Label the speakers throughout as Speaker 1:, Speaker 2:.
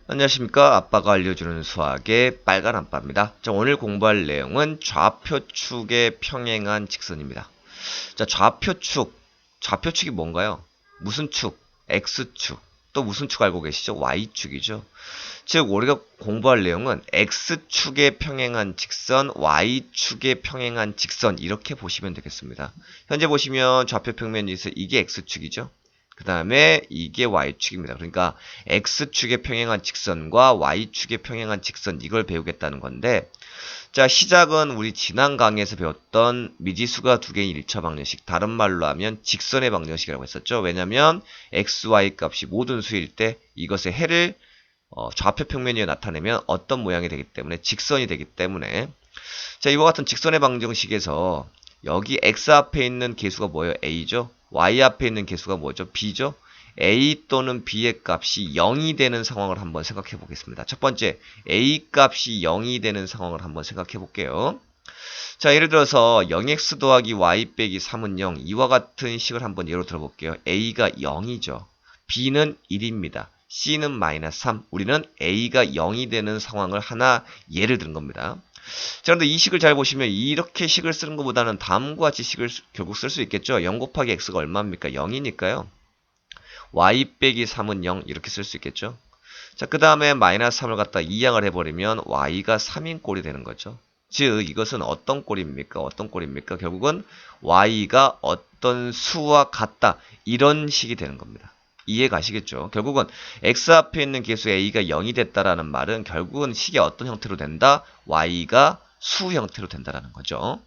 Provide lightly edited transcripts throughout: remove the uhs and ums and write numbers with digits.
Speaker 1: 안녕하십니까. 아빠가 알려주는 수학의 빨간 아빠입니다. 자, 오늘 공부할 내용은 좌표축의 평행한 직선입니다. 자, 좌표축이 뭔가요? 무슨 축? X축. 또 무슨 축 알고 계시죠? Y축이죠. 즉, 우리가 공부할 내용은 X축의 평행한 직선, Y축의 평행한 직선 이렇게 보시면 되겠습니다. 현재 보시면 좌표 평면이 있어 이게 X축이죠. 그 다음에 이게 Y축입니다. 그러니까 X축의 평행한 직선과 Y축의 평행한 직선 이걸 배우겠다는 건데 자, 시작은 우리 지난 강의에서 배웠던 미지수가 두 개인 1차 방정식, 다른 말로 하면 직선의 방정식이라고 했었죠. 왜냐면 x, y 값이 모든 수일 때 이것의 해를 좌표 평면위에 나타내면 어떤 모양이 되기 때문에 직선이 되기 때문에 자, 이와 같은 직선의 방정식에서 여기 x 앞에 있는 개수가 뭐예요? a죠. y 앞에 있는 개수가 뭐죠? b죠. a 또는 b의 값이 0이 되는 상황을 한번 생각해 보겠습니다. 첫 번째, a 값이 0이 되는 상황을 한번 생각해 볼게요. 자, 예를 들어서 0x 더하기 y 빼기 3은 0, 이와 같은 식을 한번 예로 들어볼게요. a가 0이죠. b는 1입니다. c는 마이너스 3. 우리는 a가 0이 되는 상황을 하나 예를 든 겁니다. 자, 그런데 이 식을 잘 보시면 이렇게 식을 쓰는 것보다는 다음과 같이 식을 결국 쓸 수 있겠죠. 0 곱하기 x가 얼마입니까? 0이니까요. y 빼기 3은 0 이렇게 쓸 수 있겠죠. 자, 그 다음에 마이너스 3을 갖다 이항을 해버리면 y가 3인 꼴이 되는 거죠. 즉 이것은 어떤 꼴입니까? 어떤 꼴입니까? 결국은 y가 어떤 수와 같다 이런 식이 되는 겁니다. 이해 가시겠죠? 결국은 x 앞에 있는 개수 a가 0이 됐다라는 말은 결국은 식이 어떤 형태로 된다? y가 수 형태로 된다라는 거죠.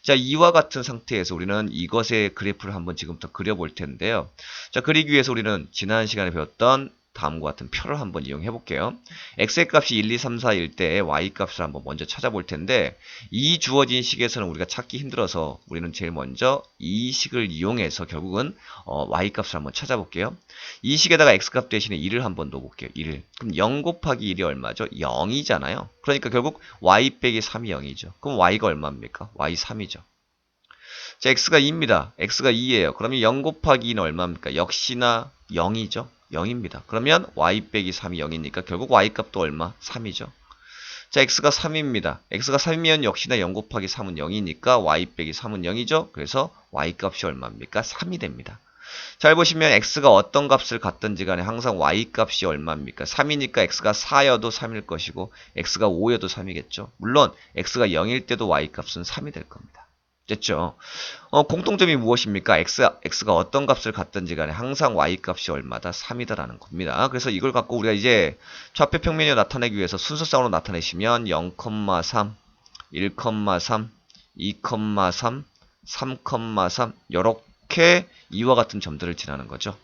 Speaker 1: 자, 이와 같은 상태에서 우리는 이것의 그래프를 한번 지금부터 그려볼 텐데요. 자, 그리기 위해서 우리는 지난 시간에 배웠던 다음과 같은 표를 한번 이용해 볼게요. x의 값이 1, 2, 3, 4일 때 y 값을 한번 먼저 찾아볼 텐데 이 주어진 식에서는 우리가 찾기 힘들어서 우리는 제일 먼저 이 식을 이용해서 결국은 y 값을 한번 찾아볼게요. 이 식에다가 x 값 대신에 1을 한번 넣어볼게요. 1을. 그럼 0 곱하기 1이 얼마죠? 0이잖아요. 그러니까 결국 y 빼기 3이 0이죠. 그럼 y가 얼마입니까? y 3이죠. 자, x가 2입니다. x가 2예요. 그러면 0 곱하기 2는 얼마입니까? 역시나 0이죠. 0입니다. 그러면 y 빼기 3이 0이니까 결국 y 값도 얼마? 3이죠. 자, x가 3입니다. x가 3이면 역시나 0 곱하기 3은 0이니까 y 빼기 3은 0이죠. 그래서 y 값이 얼마입니까? 3이 됩니다. 잘 보시면 x가 어떤 값을 갖든지 간에 항상 y 값이 얼마입니까? 3이니까 x가 4여도 3일 것이고 x가 5여도 3이겠죠. 물론 x가 0일 때도 y 값은 3이 될 겁니다. 됐죠? 공통점이 무엇입니까? x가 어떤 값을 갖든지 간에 항상 y 값이 얼마다? 3이다라는 겁니다. 그래서 이걸 갖고 우리가 이제 좌표 평면을 나타내기 위해서 순서상으로 나타내시면 0,3, 1,3, 2,3, 3,3 이렇게 이와 같은 점들을 지나는 거죠.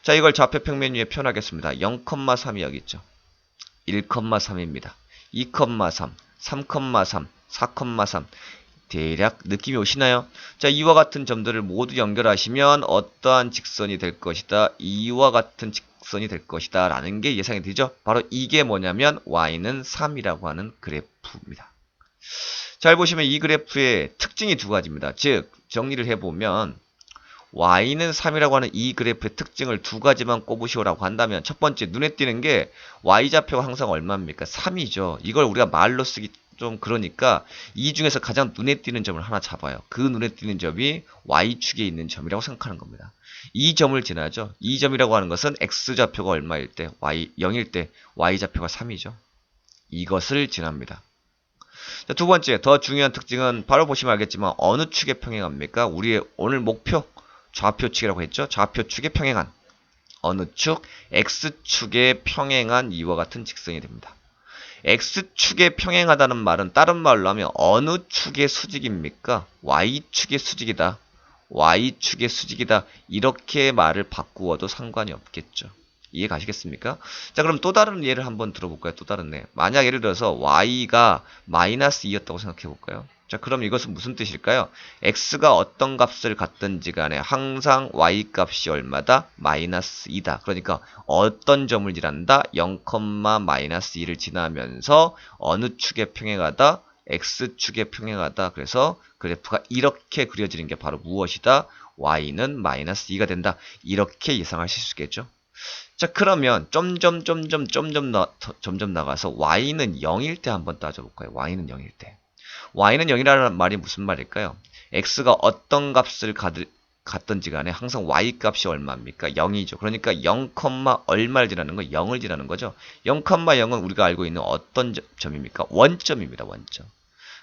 Speaker 1: 자, 이걸 좌표 평면 위에 표현하겠습니다. 0,3이 여기 있죠. 1,3입니다. 2,3, 3,3, 4,3 대략 느낌이 오시나요? 자, 이와 같은 점들을 모두 연결하시면 어떠한 직선이 될 것이다. 이와 같은 직선이 될 것이다. 라는 게 예상이 되죠. 바로 이게 뭐냐면 y는 3이라고 하는 그래프입니다. 잘 보시면 이 그래프의 특징이 두 가지입니다. 즉, 정리를 해보면 y는 3이라고 하는 이 그래프의 특징을 두 가지만 꼽으시오라고 한다면 첫 번째 눈에 띄는 게 y좌표가 항상 얼마입니까? 3이죠. 이걸 우리가 말로 쓰기 좀 그러니까 이 중에서 가장 눈에 띄는 점을 하나 잡아요. 그 눈에 띄는 점이 y축에 있는 점이라고 생각하는 겁니다. 이 점을 지나죠. 이 점이라고 하는 것은 x좌표가 얼마일 때, 0일 때 y좌표가 3이죠. 이것을 지납니다. 자, 두 번째, 더 중요한 특징은 바로 보시면 알겠지만 어느 축에 평행합니까? 우리의 오늘 목표 좌표축이라고 했죠. 좌표축에 평행한 어느 축? x축에 평행한 이와 같은 직선이 됩니다. x축에 평행하다는 말은 다른 말로 하면 어느 축의 수직입니까? y축의 수직이다. y축의 수직이다. 이렇게 말을 바꾸어도 상관이 없겠죠. 이해 가시겠습니까? 자, 그럼 또 다른 예를 한번 들어볼까요? 또 다른 예. 만약 예를 들어서 y가 마이너스 2였다고 생각해 볼까요? 자, 그럼 이것은 무슨 뜻일까요? x가 어떤 값을 갖든지 간에 항상 y 값이 얼마다? 마이너스 2다. 그러니까 어떤 점을 지난다? 0, 마이너스 2를 지나면서 어느 축에 평행하다? x축에 평행하다. 그래서 그래프가 이렇게 그려지는 게 바로 무엇이다? y는 마이너스 2가 된다. 이렇게 예상하실 수 있겠죠. 자, 그러면 점점 나가서 y는 0일 때 한번 따져볼까요? y는 0일 때. y는 0이라는 말이 무슨 말일까요? x가 어떤 값을 갖든지 간에 항상 y 값이 얼마입니까? 0이죠. 그러니까 0, 얼마를 지나는 거? 0을 지나는 거죠. 0, 0은 우리가 알고 있는 어떤 점입니까? 원점입니다. 원점.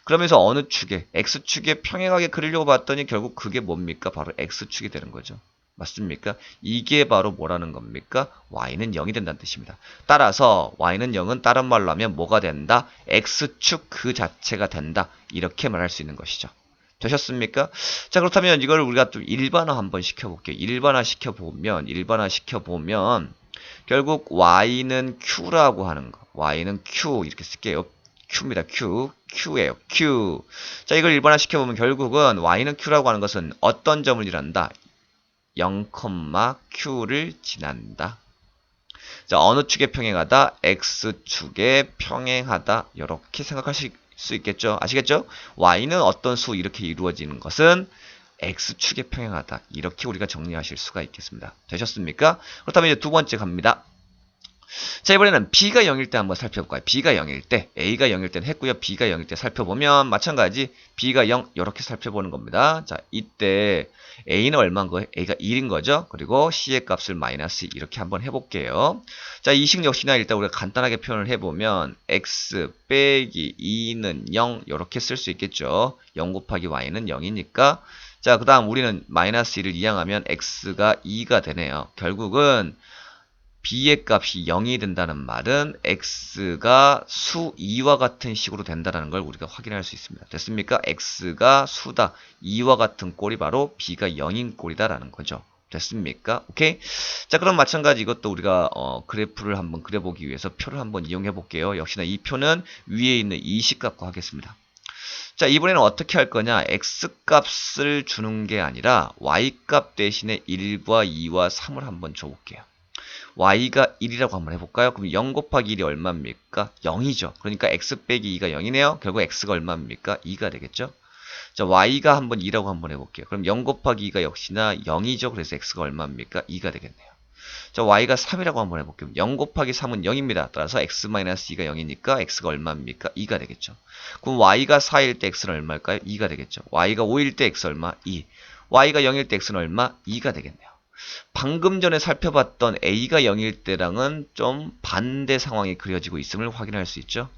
Speaker 1: 그러면서 어느 축에? x축에 평행하게 그리려고 봤더니 결국 그게 뭡니까? 바로 x축이 되는 거죠. 맞습니까? 이게 바로 뭐라는 겁니까? y는 0이 된다는 뜻입니다. 따라서 y는 0은 다른 말로 하면 뭐가 된다? x축 그 자체가 된다. 이렇게 말할 수 있는 것이죠. 되셨습니까? 자, 그렇다면 이걸 우리가 좀 일반화 한번 시켜볼게요. 일반화 시켜보면 결국 y는 q라고 하는 거. y는 q 이렇게 쓸게요. q입니다. q예요. q. 자, 이걸 일반화 시켜보면 결국은 y는 q라고 하는 것은 어떤 점을 지난다? 0, q를 지난다. 자, 어느 축에 평행하다? x축에 평행하다. 이렇게 생각하실 수 있겠죠? 아시겠죠? y는 어떤 수 이렇게 이루어지는 것은 x축에 평행하다. 이렇게 우리가 정리하실 수가 있겠습니다. 되셨습니까? 그렇다면 이제 두 번째 갑니다. 자, 이번에는 b가 0일 때 한번 살펴볼까요? b가 0일 때, a가 0일 때는 했고요. b가 0일 때 살펴보면 마찬가지 b가 0 이렇게 살펴보는 겁니다. 자, 이때 a는 얼마인 거예요? a가 1인 거죠. 그리고 c의 값을 마이너스 이렇게 한번 해볼게요. 자, 이 식 역시나 일단 우리가 간단하게 표현을 해보면 x 빼기 2는 0 이렇게 쓸 수 있겠죠. 0 곱하기 y는 0이니까 자, 그 다음 우리는 마이너스 1을 이항하면 x가 2가 되네요. 결국은 b의 값이 0이 된다는 말은 x가 수 2와 같은 식으로 된다는 걸 우리가 확인할 수 있습니다. 됐습니까? x가 수다. 2와 같은 꼴이 바로 b가 0인 꼴이다라는 거죠. 됐습니까? 오케이? 자, 그럼 마찬가지 이것도 우리가 그래프를 한번 그려보기 위해서 표를 한번 이용해 볼게요. 역시나 이 표는 위에 있는 이 식 갖고 하겠습니다. 자, 이번에는 어떻게 할 거냐? x값을 주는 게 아니라 y값 대신에 1과 2와 3을 한번 줘볼게요. y가 1이라고 한번 해볼까요? 그럼 0 곱하기 1이 얼마입니까? 0이죠. 그러니까 x 빼기 2가 0이네요. 결국 x가 얼마입니까? 2가 되겠죠? 자, y가 한번 2라고 한번 해볼게요. 그럼 0 곱하기 2가 역시나 0이죠. 그래서 x가 얼마입니까? 2가 되겠네요. 자, y가 3이라고 한번 해볼게요. 0 곱하기 3은 0입니다. 따라서 x-2가 0이니까 x가 얼마입니까? 2가 되겠죠. 그럼 y가 4일 때 x는 얼마일까요? 2가 되겠죠. y가 5일 때 x 얼마? 2. y가 0일 때 x는 얼마? 2가 되겠네요. 방금 전에 살펴봤던 a가 0일 때랑은 좀 반대 상황이 그려지고 있음을 확인할 수 있죠.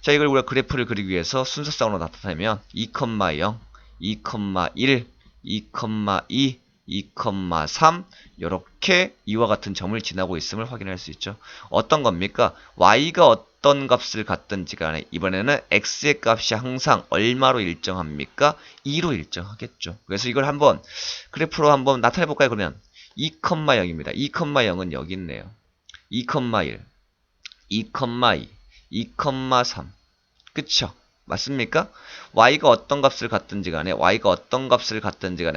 Speaker 1: 자, 이걸 우리가 그래프를 그리기 위해서 순서상으로 나타내면 2,0, 2,1, 2,2, 2,3 이렇게 이와 같은 점을 지나고 있음을 확인할 수 있죠. 어떤 겁니까? y가 어떤 값을 갖든지 간에 이번에는 x의 값이 항상 얼마로 일정합니까? 2로 일정하겠죠. 그래서 이걸 한번 그래프로 한번 나타내 볼까요? 그러면 2,0입니다. 2,0은 여기 있네요. 2,1, 2,2, 2,3. 그쵸? 맞습니까? y가 어떤 값을 갖든지 간에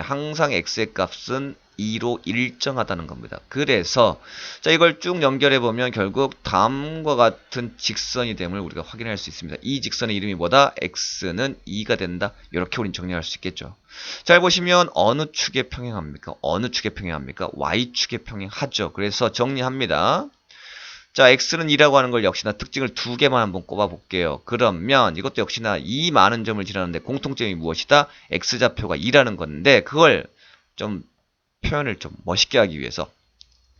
Speaker 1: 항상 x의 값은 2로 일정하다는 겁니다. 그래서 자, 이걸 쭉 연결해 보면 결국 다음과 같은 직선이 됨을 우리가 확인할 수 있습니다. 이 직선의 이름이 뭐다? x는 2가 된다. 이렇게 우리는 정리할 수 있겠죠. 잘 보시면 어느 축에 평행합니까? y축에 평행하죠. 그래서 정리합니다. 자, x는 2라고 하는 걸 역시나 특징을 두 개만 한번 꼽아 볼게요. 그러면 이것도 역시나 이 많은 점을 지나는데 공통점이 무엇이다? x좌표가 2라는 건데 그걸 좀 표현을 좀 멋있게 하기 위해서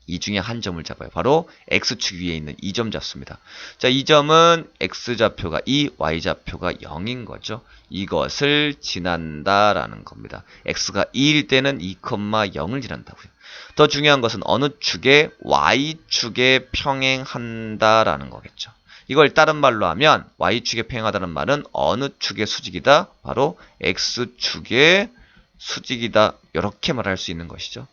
Speaker 1: 이 중에 한 점을 잡아요. 바로 x축 위에 있는 이 점 잡습니다. 자, 이 점은 x좌표가 2, y좌표가 0인 거죠. 이것을 지난다라는 겁니다. x가 2일 때는 2,0을 지난다고요. 더 중요한 것은 어느 축에 y축에 평행한다라는 거겠죠. 이걸 다른 말로 하면 y축에 평행하다는 말은 어느 축의 수직이다? 바로 x축의 수직이다. 이렇게 말할 수 있는 것이죠.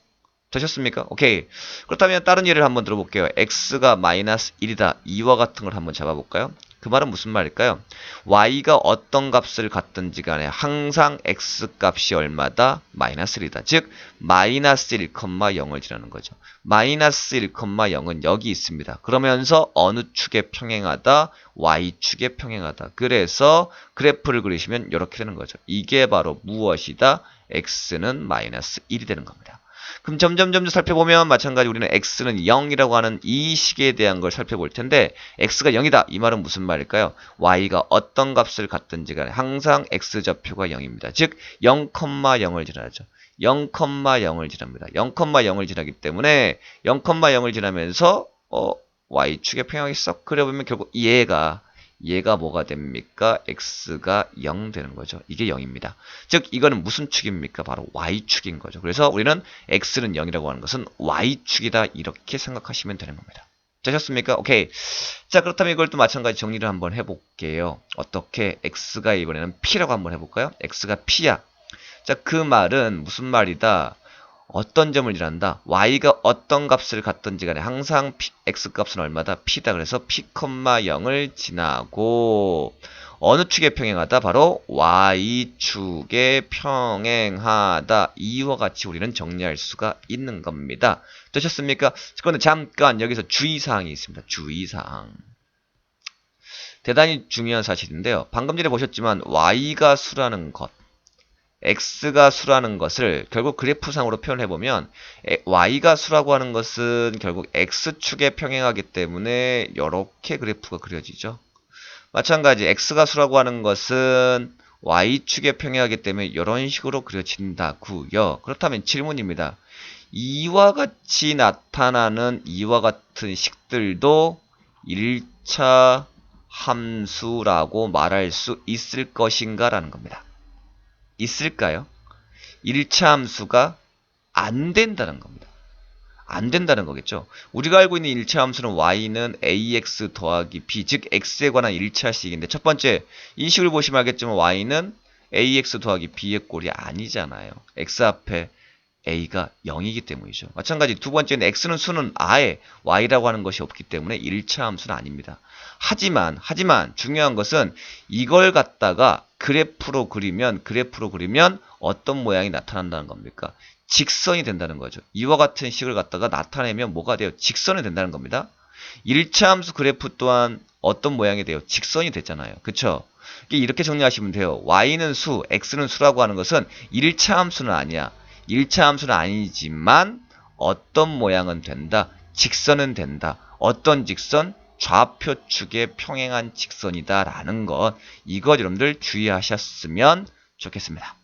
Speaker 1: 되셨습니까? 오케이. 그렇다면 다른 예를 한번 들어볼게요. x가 마이너스 1이다. 이와 같은 걸 한번 잡아볼까요? 그 말은 무슨 말일까요? y가 어떤 값을 갖든지 간에 항상 x 값이 얼마다? 마이너스 1이다. 즉 마이너스 1,0을 지나는 거죠. 마이너스 1,0은 여기 있습니다. 그러면서 어느 축에 평행하다? y축에 평행하다. 그래서 그래프를 그리시면 이렇게 되는 거죠. 이게 바로 무엇이다? x는 마이너스 1이 되는 겁니다. 그럼 점점 살펴보면 마찬가지 우리는 x는 0이라고 하는 이 식에 대한 걸 살펴볼 텐데 x가 0이다. 이 말은 무슨 말일까요? y가 어떤 값을 갖든지 간에 항상 x좌표가 0입니다. 즉 0,0을 지나죠. 0,0을 지납니다. 0,0을 지나기 때문에 0,0을 지나면서 y축의 평형이 썩 그려보면 결국 얘가 뭐가 됩니까? x가 0 되는 거죠. 이게 0입니다. 즉 이거는 무슨 축입니까? 바로 y축인 거죠. 그래서 우리는 x는 0이라고 하는 것은 y축이다 이렇게 생각하시면 되는 겁니다. 되셨습니까? 오케이. 자, 그렇다면 이걸 또 마찬가지 정리를 한번 해볼게요. 어떻게 x가 이번에는 p라고 한번 해볼까요? x가 p야. 자, 그 말은 무슨 말이다? 어떤 점을 일한다? y가 어떤 값을 갖든지 간에 항상 x값은 얼마다? p다. 그래서 p, 0을 지나고 어느 축에 평행하다? 바로 y축에 평행하다. 이와 같이 우리는 정리할 수가 있는 겁니다. 되셨습니까? 그런데 잠깐 여기서 주의사항이 있습니다. 주의사항. 대단히 중요한 사실인데요. 방금 전에 보셨지만 y가 수라는 것, x가 수라는 것을 결국 그래프상으로 표현해보면 y가 수라고 하는 것은 결국 x축에 평행하기 때문에 이렇게 그래프가 그려지죠. 마찬가지 x가 수라고 하는 것은 y축에 평행하기 때문에 이런 식으로 그려진다고요. 그렇다면 질문입니다. 이와 같이 나타나는 이와 같은 식들도 1차 함수라고 말할 수 있을 것인가 라는 겁니다. 있을까요? 1차 함수가 안 된다는 겁니다. 안 된다는 거겠죠. 우리가 알고 있는 1차 함수는 y는 ax 더하기 b, 즉 x에 관한 1차식인데 첫 번째 이 식을 보시면 알겠지만 y는 ax 더하기 b의 꼴이 아니잖아요. x 앞에 a가 0이기 때문이죠. 마찬가지 두 번째는 x는 수는 아예 y라고 하는 것이 없기 때문에 1차 함수는 아닙니다. 하지만 중요한 것은 이걸 갖다가 그래프로 그리면 어떤 모양이 나타난다는 겁니까? 직선이 된다는 거죠. 이와 같은 식을 갖다가 나타내면 뭐가 돼요? 직선이 된다는 겁니다. 1차 함수 그래프 또한 어떤 모양이 돼요? 직선이 됐잖아요. 그쵸? 이렇게 정리하시면 돼요. y는 수, x는 수라고 하는 것은 1차 함수는 아니야. 1차 함수는 아니지만 어떤 모양은 된다. 직선은 된다. 어떤 직선? 좌표축에 평행한 직선이다 라는 것, 이것 여러분들 주의하셨으면 좋겠습니다.